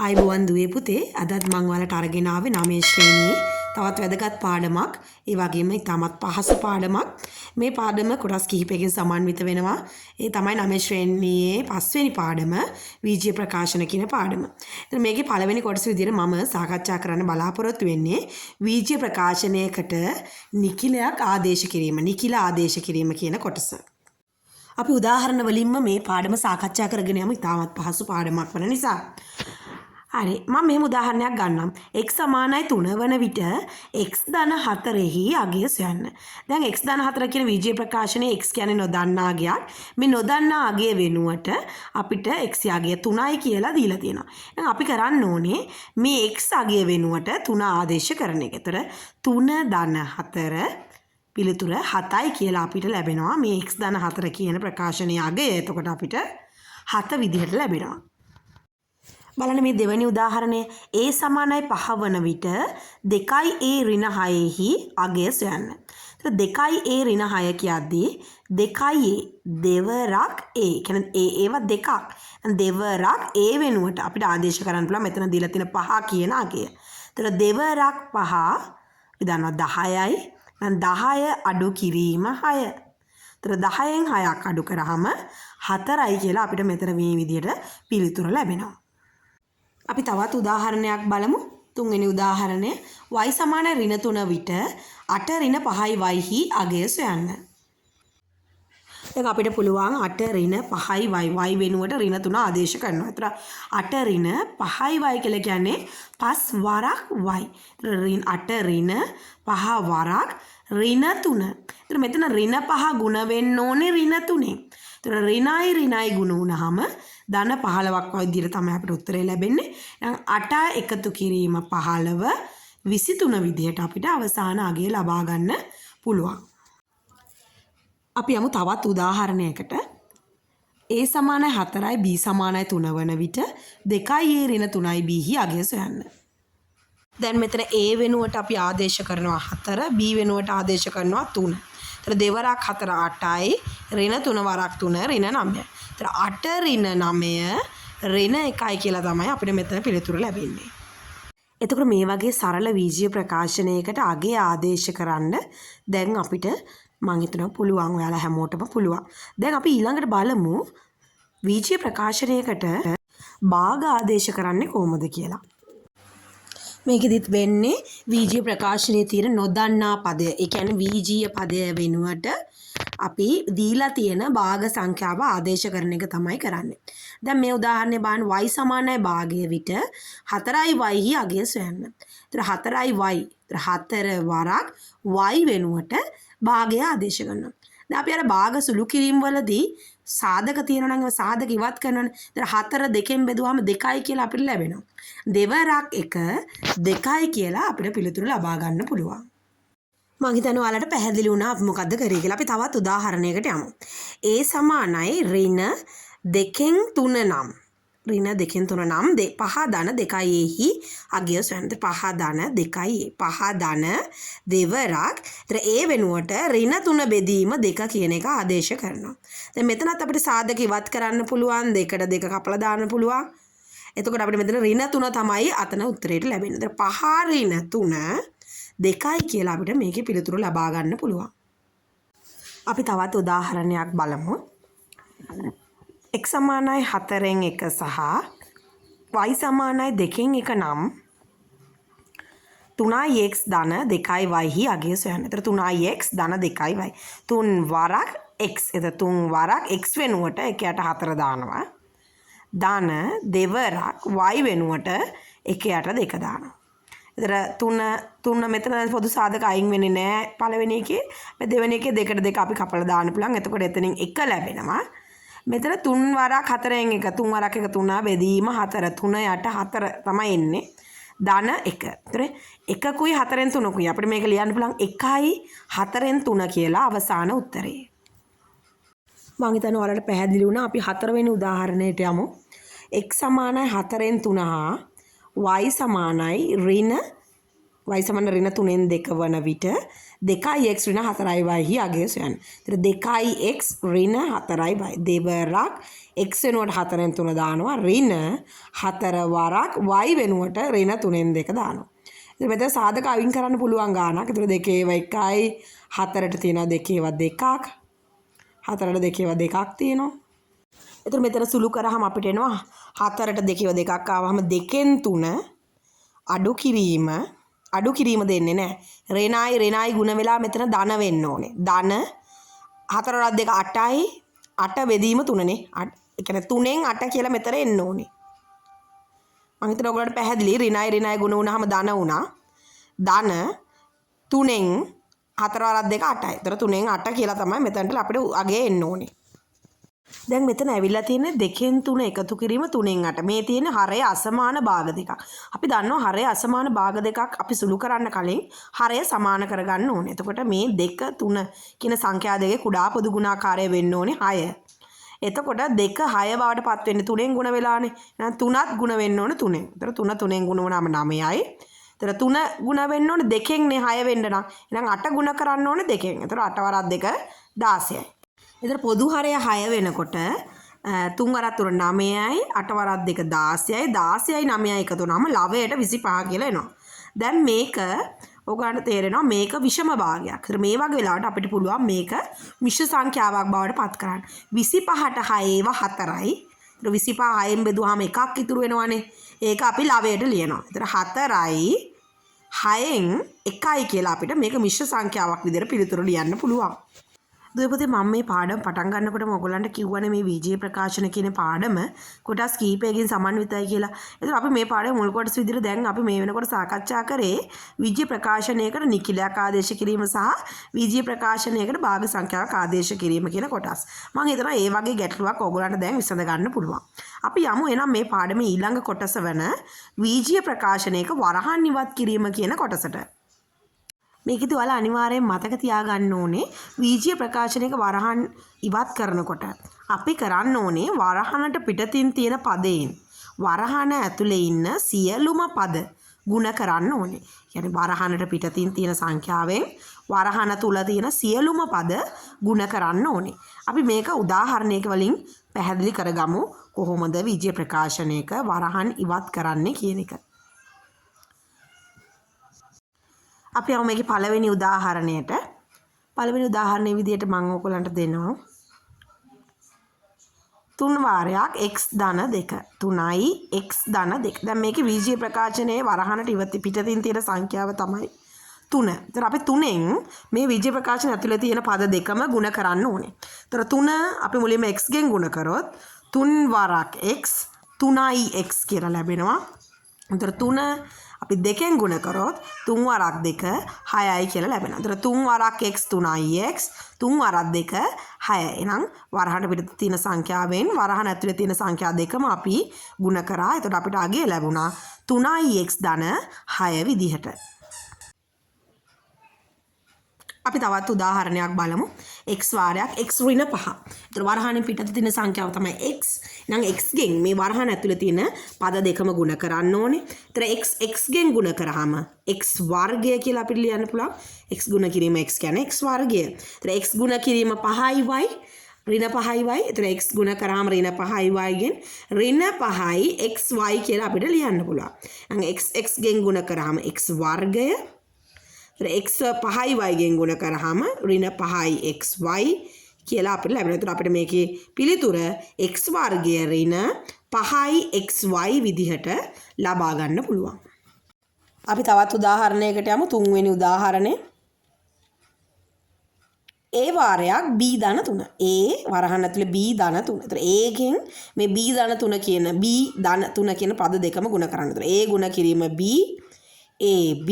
ආයුබෝවන් දුවේ පුතේ අදත් මම ඔයාලට අරගෙන ආවේ 9 ශ්‍රේණියේ තවත් වැදගත් පාඩමක්. ඒ වගේම ඉතාමත් පහසු පාඩමක්. මේ පාඩම කොටස් කිහිපයකින් සමන්විත වෙනවා. ඒ තමයි 9 ශ්‍රේණියේ 5 වෙනි පාඩම වීජීය ප්‍රකාශන කියන පාඩම. ඉතින් මේකේ පළවෙනි කොටස විදිහට මම සාකච්ඡා කරන්න බලාපොරොත්තු වෙන්නේ වීජීය ප්‍රකාශනයකට නිකිලයක් ආදේශ කිරීම. නිකිල ආදේශ කිරීම කියන කොටස. අපි උදාහරණ වලින්ම මේ පාඩම සාකච්ඡා කරගෙන යමු. ඉතාමත් පහසු පාඩමක් වන නිසා. හරි මම මෙහෙම උදාහරණයක් ගන්නම්. x සමානයි 3 වන විට x ධන 4හි අගය සොයන්න. දැන් x ධන 4 කියන වීජීය ප්‍රකාශනයේ x කියන්නේ නොදන්නා අගයක්. මේ නොදන්නා අගය වෙනුවට අපිට x අගය 3යි කියලා දීලා තියෙනවා. එහෙනම් අපි කරන්න ඕනේ මේ x අගය වෙනුවට 3 ආදේශ කරන එක. ඒතර 3 ධන 4 පිළිතුර 7යි කියලා අපිට ලැබෙනවා. මේ x ධන 4 කියන ප්‍රකාශනයේ අගය එතකොට අපිට 7 විදිහට ලැබෙනවා. බලන්න මේ දෙවෙනි උදාහරණය a සමානයි 5 වන විට 2a ඍණ 6හි අගය සොයන්න. ඒතර 2a ඍණ 6 කියද්දී 2a දෙවරක් a කියන්නේ ඒව දෙකක්. දෙවරක් a වෙනුවට අපිට ආදේශ කරන්න පුළුවන් මෙතන දීලා තියෙන 5 කියන අගය. ඒතර දෙවරක් 5 අපි දන්නවා 10යි. දැන් 10 අඩු කිරීම 6. ඒතර 10න් 6ක් අඩු කරාම 4යි කියලා අපිට මෙතන මේ විදිහට පිළිතුර ලැබෙනවා. අපි තවත් උදාහරණයක් බලමු. තුන්වෙනි උදාහරණය y සමාන ඍණ 3 විට 8 ඍණ 5යි y හි අගය සොයන්න. දැන් අපිට පුළුවන් 8 ඍණ 5යි y වෙනුවට ඍණ 3 ආදේශ කරනවා. ඒතර 8 ඍණ 5යි y කියලා කියන්නේ 5 වරක් y. ඒතර 8 ඍණ 5 වරක් ඍණ 3. ඒතර මෙතන ඍණ 5 ගුණ වෙන්න ඕනේ ඍණ 3. ඒතර ඍණයි ඍණයි ගුණ වුණාම ධන 15ක් විදිහට තමයි අපිට උත්තරේ ලැබෙන්නේ. එහෙනම් 8 එකතු කිරීම 15 23 විදිහට අපිට අවසාන අගය ලබා ගන්න පුළුවන්. අපි යමු තවත් උදාහරණයකට. a සමානයි 4යි b සමානයි 3 වන විට 2a ඍණ 3යි b හි අගය සොයන්න. දැන් මෙතන a වෙනුවට අපි ආදේශ කරනවා 4 b වෙනුවට ආදේශ කරනවා 3. ඒතර දෙවරක් 4 8යි ඍණ 3 වරක් 3 ඍණ 9යි. ඒතර 8 ඍණ 9 ඍණ 1යි කියලා තමයි අපිට මෙතන පිළිතුර ලැබෙන්නේ. එතකොට මේ වගේ සරල වීජීය ප්‍රකාශනයකට අගය ආදේශ කරන්න දැන් අපිට මම හිතනවා පුළුවන් ඔයාලා හැමෝටම පුළුවන්. දැන් අපි ඊළඟට බලමු වීජීය ප්‍රකාශනයකට භාග ආදේශ කරන්නේ කොහොමද කියලා. මේකෙදිත් වෙන්නේ වීජීය ප්‍රකාශනයේ තියෙන නොදන්නා පදය. ඒ කියන්නේ වීජීය පදය වෙනුවට අපි දීලා තියෙන භාග සංඛ්‍යාව ආදේශ කරන එක තමයි කරන්නේ. දැන් මේ උදාහරණය බලන්න y සමානයි භාගය විට 4යි y හි අගය සොයන්න. ඒතර 4යි y. ඒතර 4 වරක් y වෙනුවට භාගය ආදේශ කරනවා. දැන් අපි අර භාග සුළු කිරීම වලදී සාධක තියෙනවා නම් සාධක ඉවත් කරනවානේ. ඒතර 4 2ෙන් බෙදුවාම 2යි කියලා අපිට ලැබෙනවා. දෙවරක් 1 2යි කියලා අපිට පිළිතුරු ලබා ගන්න පුළුවන්. මම හිතනවා ඔයාලට පැහැදිලි වුණා අපි මොකද්ද කරේ කියලා. අපි තවත් උදාහරණයකට යමු. a සමානයි ඍණ 2න් 3 නම්. ඍණ 2න් 3 නම් 5 ධන 2යි හි අගය සොයන්න. 5 ධන 2යි 5 ධන දෙවරක්. ඒතර a වෙනුවට ඍණ 3 බෙදීම 2 කියන එක ආදේශ කරනවා. දැන් මෙතනත් අපිට සාධක ඉවත් කරන්න පුළුවන්. 2ට 2 කපලා දාන්න පුළුවන්. එතකොට අපිට මෙතන ඍණ 3 තමයි අතන උත්තරේට ලැබෙන්නේ. ඒතර 5 ඍණ 3 2යි කියලා අපිට මේකේ පිළිතුරු ලබා ගන්න පුළුවන්. අපි තවත් උදාහරණයක් බලමු. x සමානයි 4න් 1 සහ y සමානයි 2න් 1 නම් 3x ධන 2y හි අගය සොයන්න. ඒතර 3x ධන 2y 3 වරක් x. එතන 3 වරක් x වෙනුවට 1ට 4 දානවා. ධන දෙවරක් y වෙනුවට 1ට 2 දානවා. ඒතර 3 මෙතන පොදු සාධක අයින් වෙන්නේ නැහැ පළවෙනි එකේ. මේ දෙවෙනි එකේ 2ට 2 අපි කපලා දාන්න පුළුවන්. එතකොට එතනින් 1 ලැබෙනවා. මෙතන 3 වරක් 4න් 1 3 වරක් 1 3 බෙදීම 4 3 යට 4 තමයි එන්නේ. ධන 1. ඒතර 1කුයි 4න් 3කුයි අපිට මේක ලියන්න පුළුවන් 1යි 4න් 3 කියලා අවසාන උත්තරේ. මම හිතනවා ඔයාලට පැහැදිලි වුණා. අපි 4 වෙනි උදාහරණයට යමු. x සමානයි 4න් 3 හා y සමානයි ඍණ y සමාන ඍණ 3න් 2 වන විට 2x ඍණ 4y අගය සොයන්න. ඒතර 2x ඍණ 4y දෙවරක් x වෙනුවට 4න් 3 දානවා ඍණ 4 වරක් y වෙනුවට ඍණ 3න් 2 දානවා. ඉතින් මෙතන සාධක අයින් කරන්න පුළුවන් ගානක්. ඒතර 2 1යි 4ට තියෙනවා 2 2ක් 4ට 2 2ක් තියෙනවා. ඒතර මෙතන සුළු කරාම අපිට එනවා 4ට 2 2ක් ආවම 2න් 3 අඩු කිරීම දෙන්නේ නැහැ. ඍණයි ගුණ වෙලා මෙතන ධන වෙන්න ඕනේ. ධන 4 වරක් 2 8යි 8 බෙදීම 3නේ. ඒ කියන්නේ 3න් 8 කියලා මෙතන එන්න ඕනේ. මම හිතනවා ඔයගොල්ලන්ට පැහැදිලි. ඍණයි ගුණ වුණාම ධන වුණා. ධන 3න් 4 වරක් 2 8යි. ඒතර 3න් 8 කියලා තමයි මෙතනට අපිට අගය එන්න ඕනේ. දැන් මෙතන ඇවිල්ලා තියෙන්නේ 2න් 3 එකතු කිරීම 3න් 8. මේ තියෙන හරය අසමාන භාග දෙකක්. අපි දන්නවා හරය අසමාන භාග දෙකක් අපි සුළු කරන්න කලින් හරය සමාන කරගන්න ඕනේ. එතකොට මේ 2 3 කියන සංඛ්‍යා දෙකේ කුඩා පොදු ගුණාකාරය වෙන්න ඕනේ 6. එතකොට 2 6 බවට පත් වෙන්නේ 3න් ගුණ වෙලානේ. එහෙනම් 3ත් ගුණ වෙන්න ඕනේ 3න්. ඒතර 3 3න් ගුණ වුණාම 9යි. ඒතර 3 ගුණ වෙන්න ඕනේ 2න් නේ 6 වෙන්න නම්. එහෙනම් 8 ගුණ කරන්න ඕනේ 2න්. ඒතර 8 වරක් 2 16යි. එතන පොදු හරය 6 වෙනකොට 3 වරක් 3 9යි 8 වරක් 2 16යි 16යි 9යි එකතු වුණාම ලවයට 25 කියලා එනවා. දැන් මේක ඔයගොල්ලන්ට තේරෙනවා මේක විෂම භාගයක්. ඒතර මේ වගේ වෙලාවට අපිට පුළුවන් මේක මිශ්‍ර සංඛ්‍යාවක් බවට පත් කරන්න. 25ට 6 4යි. ඒතර 25 6න් බෙදුවාම එකක් ඉතුරු වෙනවනේ. ඒක අපි ලවයට ලියනවා. ඒතර 4යි 6න් 1යි කියලා අපිට මේක මිශ්‍ර සංඛ්‍යාවක් විදිහට පිළිතුරු ලියන්න පුළුවන්. දුවපතේ මම මේ පාඩම පටන් ගන්නකොටම ඔයගොල්ලන්ට කිව්වනේ මේ විජය ප්‍රකාශන කියන පාඩම කොටස් කීපයකින් සමන්විතයි කියලා. ඒතර අපි මේ පාඩම මුල් කොටස විදිහට දැන් අපි මේ වෙනකොට සාකච්ඡා කරේ විජය ප්‍රකාශනයකට නිකිලයක් ආදේශ කිරීම සහ විජය ප්‍රකාශනයකට භාග සංඛ්‍යාවක් ආදේශ කිරීම කියන කොටස්. මම හිතනවා ඒ වගේ ගැටලුවක් ඔයගොල්ලන්ට දැන් විසඳ ගන්න පුළුවන්. අපි යමු එහෙනම් මේ පාඩමේ ඊළඟ කොටස වන විජය ප්‍රකාශනයක වරහන් ඉවත් කිරීම කියන කොටසට. මේකෙදි ඔයාලා අනිවාර්යෙන් මතක තියාගන්න ඕනේ විජය ප්‍රකාශනයක වරහන් ඉවත් කරනකොට අපි කරන්න ඕනේ වරහනට පිටතින් තියෙන පදයෙන් වරහන ඇතුලේ ඉන්න සියලුම පද ගුණ කරන්න ඕනේ. කියන්නේ වරහනට පිටතින් තියෙන සංඛ්‍යාවෙන් වරහන තුල තියෙන සියලුම පද ගුණ කරන්න ඕනේ. අපි මේක උදාහරණයක වලින් පැහැදිලි කරගමු කොහොමද විජය ප්‍රකාශනයක වරහන් ඉවත් කරන්නේ කියන එක. අපි යමු මේකේ පළවෙනි උදාහරණයට. පළවෙනි උදාහරණයේ විදිහට මම ඔයගොල්ලන්ට දෙනවා. 3 වාරයක් x ධන 2. 3යි x ධන 2. දැන් මේකේ විජය ප්‍රකාශනයේ වරහනට ඉවත් පිටතින් තියෙන සංඛ්‍යාව තමයි 3. ඒතර අපි 3න් මේ විජය ප්‍රකාශන ඇතුලේ තියෙන පද දෙකම ගුණ කරන්න ඕනේ. ඒතර 3 අපි මුලින්ම x ගෙන් ගුණ කරොත් 3 වරක් x 3යි x කියලා ලැබෙනවා. ඒතර 3 අපි 2න් ගුණ කරොත් 3 වරක් 2 6යි කියලා ලැබෙනවා. ඒතර 3 වරක් x 3යි x 3 වරක් 2 6යි. එහෙනම් වරහන පිට තියෙන සංඛ්‍යාවෙන් වරහන ඇතුලේ තියෙන සංඛ්‍යා දෙකම අපි ගුණ කරා. එතකොට අපිට අගය ලැබුණා 3යි x ධන 6 විදිහට. අපි තවත් උදාහරණයක් බලමු. x වාරයක් x ඍණ 5. ඒතර වරහණෙන් පිටත තියෙන සංඛ්‍යාව තමයි x. එහෙනම් x ගෙන් මේ වරහණ ඇතුලේ තියෙන පද දෙකම ගුණ කරන්න ඕනේ. ඒතර x ගෙන් ගුණ කරාම x වර්ගය කියලා අපිට ලියන්න පුළුවන්. x ගුණ කිරීම x කියන්නේ x වර්ගය. ඒතර x ගුණ කිරීම 5y ඍණ 5y. ඒතර x ගුණ කරාම ඍණ 5y ගෙන් ඍණ 5y xy කියලා අපිට ලියන්න පුළුවන්. එහෙනම් x ගෙන් ගුණ කරාම x වර්ගය x 5y ගෙන් ගුණ කරාම ඍණ 5y xy කියලා අපිට ලැබෙනවා. ඒතර අපිට මේකේ පිළිතුර x වර්ගය ඍණ 5y xy විදිහට ලබා ගන්න පුළුවන්. අපි තවත් උදාහරණයකට යමු. තුන්වෙනි උදාහරණය. a වාරයක් b ධන 3. a වරහන් ඇතුලේ b ධන 3. ඒතර a ගෙන් මේ b ධන 3 කියන b ධන 3 කියන පද දෙකම ගුණ කරන්න. ඒතර a ගුණ කිරීම b ab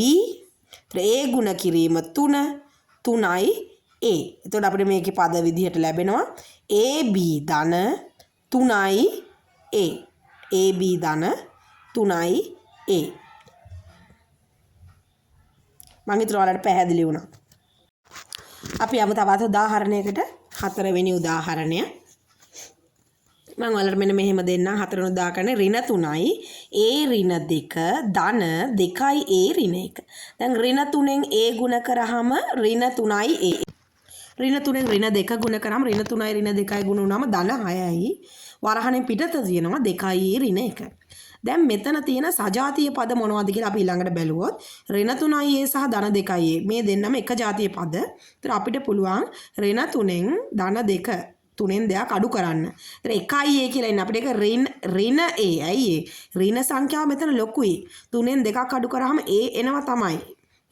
a ගුණ කිරීම 3 3යි a. එතකොට අපිට මේකේ පද විදිහට ලැබෙනවා ab ධන 3යි a. ab ධන 3යි a. මම හිතනවා ඔයාලට පැහැදිලි වුණා. අපි යමු තවත් උදාහරණයකට. 4වෙනි උදාහරණය. මම ඔයාලට මෙන්න මෙහෙම දෙන්නම් හතරවෙනි උදාහරණය ඍණ 3යි a ඍණ 2 ධන 2යි a ඍණ 1. දැන් ඍණ 3ෙන් a ගුණ කරාම ඍණ 3යි a. ඍණ 3ෙන් ඍණ 2 ගුණ කරාම ඍණ 3යි ඍණ 2යි ගුණ වුණාම ධන 6යි. වරහණෙන් පිටත තියෙනවා 2යි a ඍණ 1. දැන් මෙතන තියෙන සජාතීය පද මොනවද කියලා අපි ඊළඟට බැලුවොත් ඍණ 3යි a සහ ධන 2යි a මේ දෙන්නම එක ජාතිය පද. ඒතර අපිට පුළුවන් ඍණ 3ෙන් ධන 2 තුනෙන් දෙයක් අඩු කරන්න. ඒතර 1යි a කියලා ඉන්න අපිට ඒක ඍණ a. ඇයි ඒ? ඍණ සංඛ්‍යාව මෙතන ලොකුයි. තුනෙන් දෙකක් අඩු කරාම a එනවා තමයි.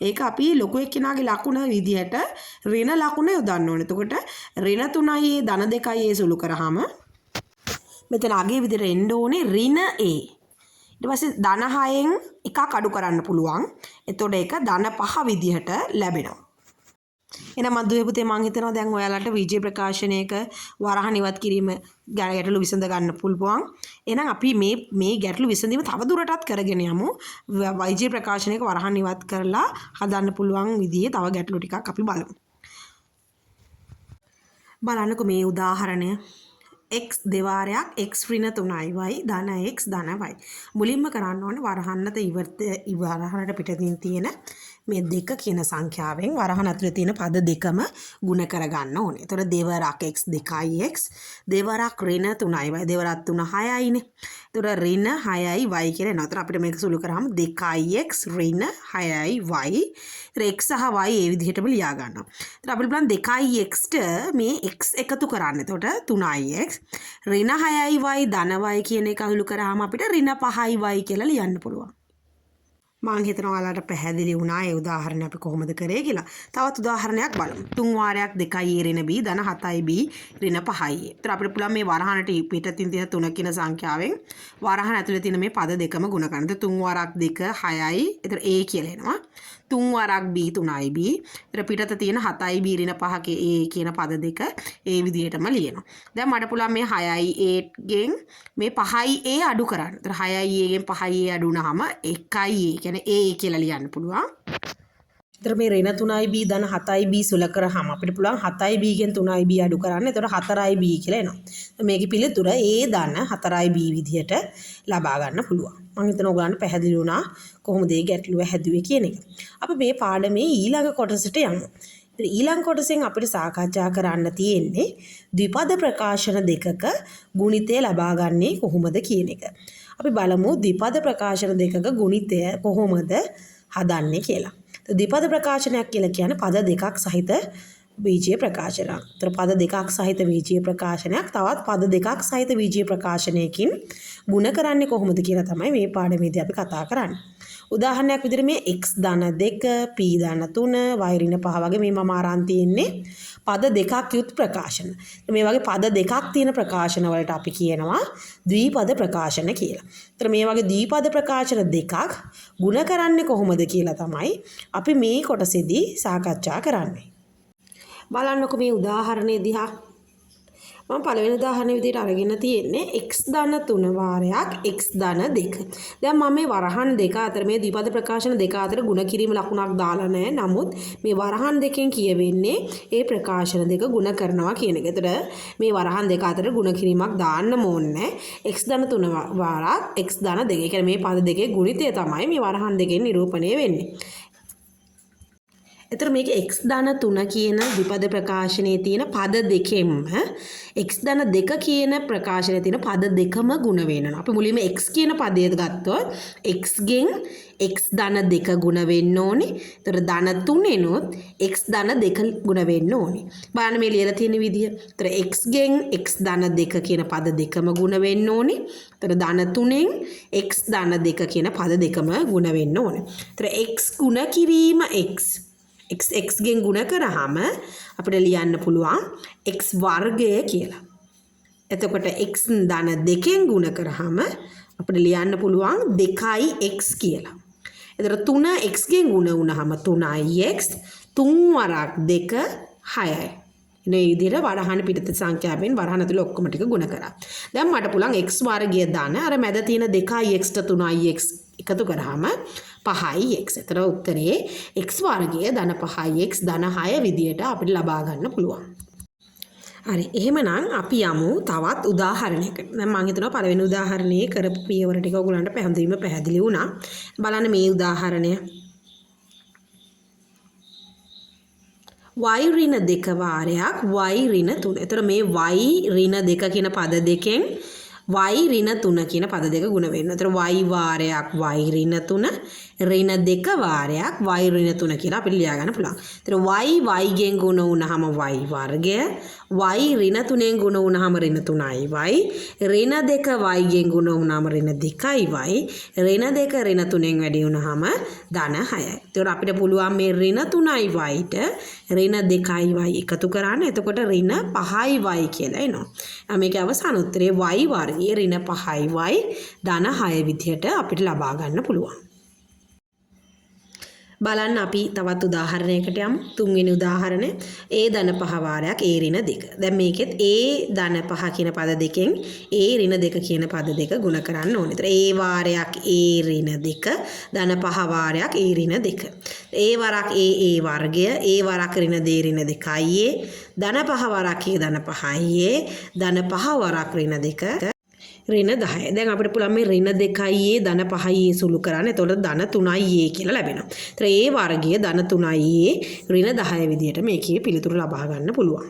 ඒක අපි ලොකු එක්කෙනාගේ ලකුණ විදිහට ඍණ ලකුණ යොදන්න ඕනේ. එතකොට ඍණ 3යි a ධන 2යි a සුළු කරාම මෙතන අගේ විදිහට එන්න ඕනේ ඍණ a. ඊට පස්සේ ධන 6ෙන් එකක් අඩු කරන්න පුළුවන්. එතකොට ඒක ධන 5 විදිහට ලැබෙනවා. එහෙනම් මදුවේ පුතේ මම හිතනවා දැන් ඔයාලට විජය ප්‍රකාශනයක වරහන් ඉවත් කිරීම ගැටලු විසඳ ගන්න පුළුවන්. එහෙනම් අපි මේ ගැටලු විසඳීම තව දුරටත් කරගෙන යමු. විජය ප්‍රකාශනයක වරහන් ඉවත් කරලා හදන්න පුළුවන් විදිහේ තව ගැටලු ටිකක් අපි බලමු. බලන්නකෝ මේ උදාහරණය. x දෙවාරයක් x ඍණ 3y ධන x ධන y. මුලින්ම කරන්න ඕනේ වරහන්නත වරහනට පිටින් තියෙන මේ දෙක කියන සංඛ්‍යාවෙන් වරහන ඇතුලේ තියෙන පද දෙකම ගුණ කරගන්න ඕනේ. එතකොට දෙවරක් x 2x දෙවරක් ඍණ 3y දෙවරක් 3 6යිනේ. එතකොට ඍණ 6යි y කියලා එනවා. එතකොට අපිට මේක සුළු කරාම 2x ඍණ 6යි y. එතකොට x සහ y ඒ විදිහටම ලියා ගන්නවා. එතකොට අපිට බලන්න 2x ට මේ x එකතු කරන්න. එතකොට 3x ඍණ 6යි y ධන y කියන එක අහුළු කරාම අපිට ඍණ 5යි y කියලා ලියන්න පුළුවන්. මම හිතනවා ඔයාලට පැහැදිලි වුණා ඒ උදාහරණය අපි කොහොමද කරේ කියලා. තවත් උදාහරණයක් බලමු. 3 වාරයක් 2යි a ඍණ b ධන 7යි b ඍණ 5යි a. ඒතර අපිට පුළුවන් මේ වරහනට පිටින් තියෙන 3 කියන සංඛ්‍යාවෙන් වරහන ඇතුලේ තියෙන මේ පද දෙකම ගුණ කරන්න. 3 වාරක් 2 6යි. ඒතර a කියලා එනවා. 3 වාරක් b 3යි b. ඒතර පිටත තියෙන 7යි b ඍණ 5ක a කියන පද දෙක ඒ විදිහටම ලියනවා. දැන් මට පුළුවන් මේ 6යි a ගෙන් මේ 5යි a අඩු කරන්න. ඒතර 6යි a ගෙන් 5යි a අඩු වුණාම 1යි a කියන්නේ a කියලා ලියන්න පුළුවන්. ඒතර මේ ඍණ 3යි b ධන 7යි b සුල කරාම අපිට පුළුවන් 7යි b ගෙන් 3යි b අඩු කරන්න. ඒතර 4යි b කියලා එනවා. මේකේ පිළිතුර a ධන 4යි b විදිහට ලබා ගන්න පුළුවන්. මම හිතනවා ඔයගලන්ට පැහැදිලි වුණා කොහොමද මේ ගැටලුව හැදුවේ කියන එක. අපි මේ පාඩමේ ඊළඟ කොටසට යමු. ඊළඟ කොටසෙන් අපිට සාකච්ඡා කරන්න තියෙන්නේ ද්විපද ප්‍රකාශන දෙකක ගුණිතය ලබා ගන්නේ කොහොමද කියන එක. අපි බලමු ද්විපද ප්‍රකාශන දෙකක ගුණිතය කොහොමද හදන්නේ කියලා. ද්විපද ප්‍රකාශනයක් කියලා කියන්නේ පද දෙකක් සහිත බීජීය ප්‍රකාශනයක්. ඒතර පද දෙකක් සහිත බීජීය ප්‍රකාශනයක් තවත් පද දෙකක් සහිත බීජීය ප්‍රකාශනයකින් ගුණ කරන්නේ කොහොමද කියලා තමයි මේ පාඩමේදී අපි කතා කරන්නේ. උදාහරණයක් විදිහට මේ x ධන 2 p ධන 3 y ඍණ 5 වගේ මේ මම අරන් තියෙන්නේ පද දෙකක් යුත් ප්‍රකාශන. මේ වගේ පද දෙකක් තියෙන ප්‍රකාශන වලට අපි කියනවා ද්විපද ප්‍රකාශන කියලා. ඒතර මේ වගේ ද්විපද ප්‍රකාශන දෙකක් ගුණ කරන්නේ කොහොමද කියලා තමයි අපි මේ කොටසේදී සාකච්ඡා කරන්නේ. බලන්නකො මේ උදාහරණය දිහා. මම පළවෙනි උදාහරණය විදිහට අරගෙන තියෙන්නේ x ධන 3 වාරයක් x ධන 2. දැන් මම මේ වරහන් දෙක අතර මේ ද්විපද ප්‍රකාශන දෙක අතර ගුණ කිරීම ලකුණක් දාලා නැහැ. නමුත් මේ වරහන් දෙකෙන් කියවෙන්නේ ඒ ප්‍රකාශන දෙක ගුණ කරනවා කියන එක. ඒතර මේ වරහන් දෙක අතර ගුණ කිරීමක් දාන්න ඕනේ. x ධන 3 වාරක් x ධන 2. ඒ කියන්නේ මේ පද දෙකේ ගුණිතය තමයි මේ වරහන් දෙකෙන් නිරූපණය වෙන්නේ. එතර මේක x ධන 3 කියන ද්විපද ප්‍රකාශනයේ තියෙන පද දෙකෙන්ම x ධන 2 කියන ප්‍රකාශනයේ තියෙන පද දෙකම ගුණ වෙනවා. අපි මුලින්ම x කියන පදය ගත්තොත් x ගෙන් x ධන 2 ගුණ වෙන්න ඕනේ. එතර ධන 3 x ධන 2 ගුණ වෙන්න ඕනේ. බලන්න මේ ලියලා තියෙන විදිය. එතර x ගෙන් x ධන 2 කියන පද දෙකම ගුණ වෙන්න ඕනේ. එතර ධන 3න් x ධන 2 කියන පද දෙකම ගුණ වෙන්න ඕනේ. එතර x ගුණ කිරීම x ගෙන් ගුණ කරාම අපිට ලියන්න පුළුවන් x වර්ගය කියලා. එතකොට x ධන 2න් ගුණ කරාම අපිට ලියන්න පුළුවන් 2x කියලා. එතකොට 3x ගෙන් ගුණ වුණාම 3x 3 වරක් 2 6යි. මේ විදිහට වරහන් පිටත සංඛ්‍යාවෙන් වරහන් ඇතුළේ ඔක්කොම ටික ගුණ කරා. දැන් මට පුළුවන් x වර්ගය දාන අර මැද තියෙන 2x ට 3x එකතු කරාම 5x. එතන උත්තරේ x වර්ගය ධන 5x ධන 6 විදියට අපිට ලබා ගන්න පුළුවන්. හරි එහෙමනම් අපි යමු තවත් උදාහරණයකට. දැන් මම හිතනවා පළවෙනි උදාහරණයේ කරපු පියවර ටික ඔයගලන්ට පැහැදිලි වුණා. බලන්න මේ උදාහරණය. y ඍණ 2 වාරයක් y ඍණ 3. එතකොට මේ y ඍණ 2 කියන පද දෙකෙන් y ඍණ 3 කියන පද දෙක ගුණ වෙනවා. එතකොට y වාරයක් y ඍණ 3 ඍණ 2 වාරයක් y ඍණ 3 කියලා අපිට ලියා ගන්න පුළුවන්. එතකොට y ගෙන් ගුණ වුණාම y වර්ගය y ඍණ 3ෙන් ගුණ වුණාම ඍණ 3යි y ඍණ 2 y ගෙන් ගුණ වුණාම ඍණ 2යි y ඍණ 2 ඍණ 3ෙන් වැඩි වුණාම ධන 6යි. එතකොට අපිට පුළුවන් මේ ඍණ 3යි y ට ඍණ 2යි y එකතු කරන්න. එතකොට ඍණ 5යි y කියලා එනවා. මේකේ අවසාන උත්තරේ y වර්ගයේ ඍණ 5යි y ධන 6 විදිහට අපිට ලබා ගන්න පුළුවන්. බලන්න අපි තවත් උදාහරණයකට යමු. තුන්වෙනි උදාහරණය a ධන 5 වාරයක් a ඍණ 2. දැන් මේකෙත් a ධන 5 කියන පද දෙකෙන් a ඍණ 2 කියන පද දෙක ගුණ කරන්න ඕනේ. ඒතර a වාරයක් a ඍණ 2 ධන 5 වාරයක් a ඍණ 2. a වරක් a වර්ගය a වරක් ඍණ 2 ඍණ 2යි a ධන 5 වරක් a ධන 5යි a ධන 5 වරක් ඍණ 2 ඍණ 10. දැන් අපිට පුළුවන් මේ ඍණ 2යි a ධන 5යි a සුළු කරන්න. එතකොට ධන 3යි a කියලා ලැබෙනවා. ඒතර a වර්ගය ධන 3යි a ඍණ 10 විදිහට මේකේ පිළිතුරු ලබා ගන්න පුළුවන්.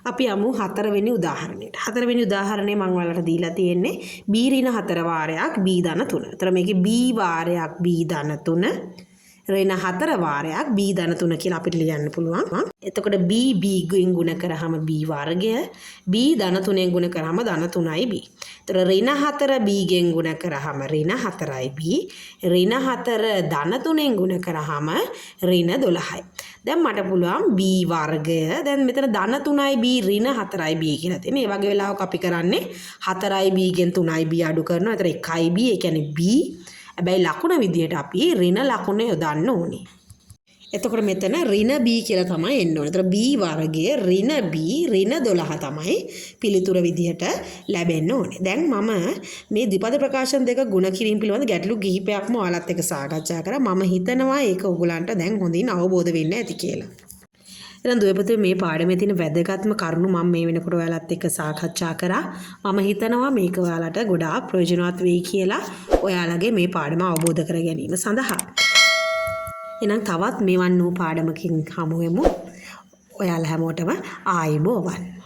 අපි යමු හතරවෙනි උදාහරණයට. හතරවෙනි උදාහරණය මම ඔයාලට දීලා තියෙන්නේ b ඍණ 4 වාරයක් b ධන 3. ඒතර මේකේ b වාරයක් b ධන 3 ඍණ 4 වාරයක් b ධන 3 කියලා අපිට ලියන්න පුළුවන්. එතකොට b ගෙන් ගුණ කරාම b වර්ගය b ධන 3ෙන් ගුණ කරාම ධන 3යි b. එතකොට ඍණ 4 b ගෙන් ගුණ කරාම ඍණ 4යි b. ඍණ 4 ධන 3ෙන් ගුණ කරාම ඍණ 12යි. දැන් මට පුළුවන් b වර්ගය දැන් මෙතන ධන 3යි b ඍණ 4යි b කියලා තියෙනවා. මේ වගේ වෙලාවක අපි කරන්නේ 4යි b ගෙන් 3යි b අඩු කරනවා. එතන 1යි b ඒ කියන්නේ b. හැබැයි ලකුණ විදියට අපි ඍණ ලකුණ යොදන්න ඕනේ. එතකොට මෙතන ඍණ b කියලා තමයි එන්න ඕනේ. එතකොට b වර්ගයේ ඍණ b ඍණ 12 තමයි පිළිතුර විදියට ලැබෙන්න ඕනේ. දැන් මම මේ ද්විපද ප්‍රකාශන දෙක ගුණ කිරීම පිළිබඳ ගැටලු කිහිපයක්ම ඔයාලත් එක්ක සාකච්ඡා කරා. මම හිතනවා ඒක ඔයගලන්ට දැන් හොඳින් අවබෝධ වෙන්න ඇති කියලා. එහෙනම් දුවපතේ මේ පාඩමේ තියෙන වැදගත්ම කරුණු මම මේ වෙනකොට ඔයාලත් එක්ක සාකච්ඡා කරා. මම හිතනවා මේක ඔයාලට ගොඩාක් ප්‍රයෝජනවත් වෙයි කියලා ඔයාලගේ මේ පාඩම අවබෝධ කර ගැනීම සඳහා. එහෙනම් තවත් මෙවන් වූ පාඩමකින් හමු වෙමු. ඔයාලා හැමෝටම ආයුබෝවන්.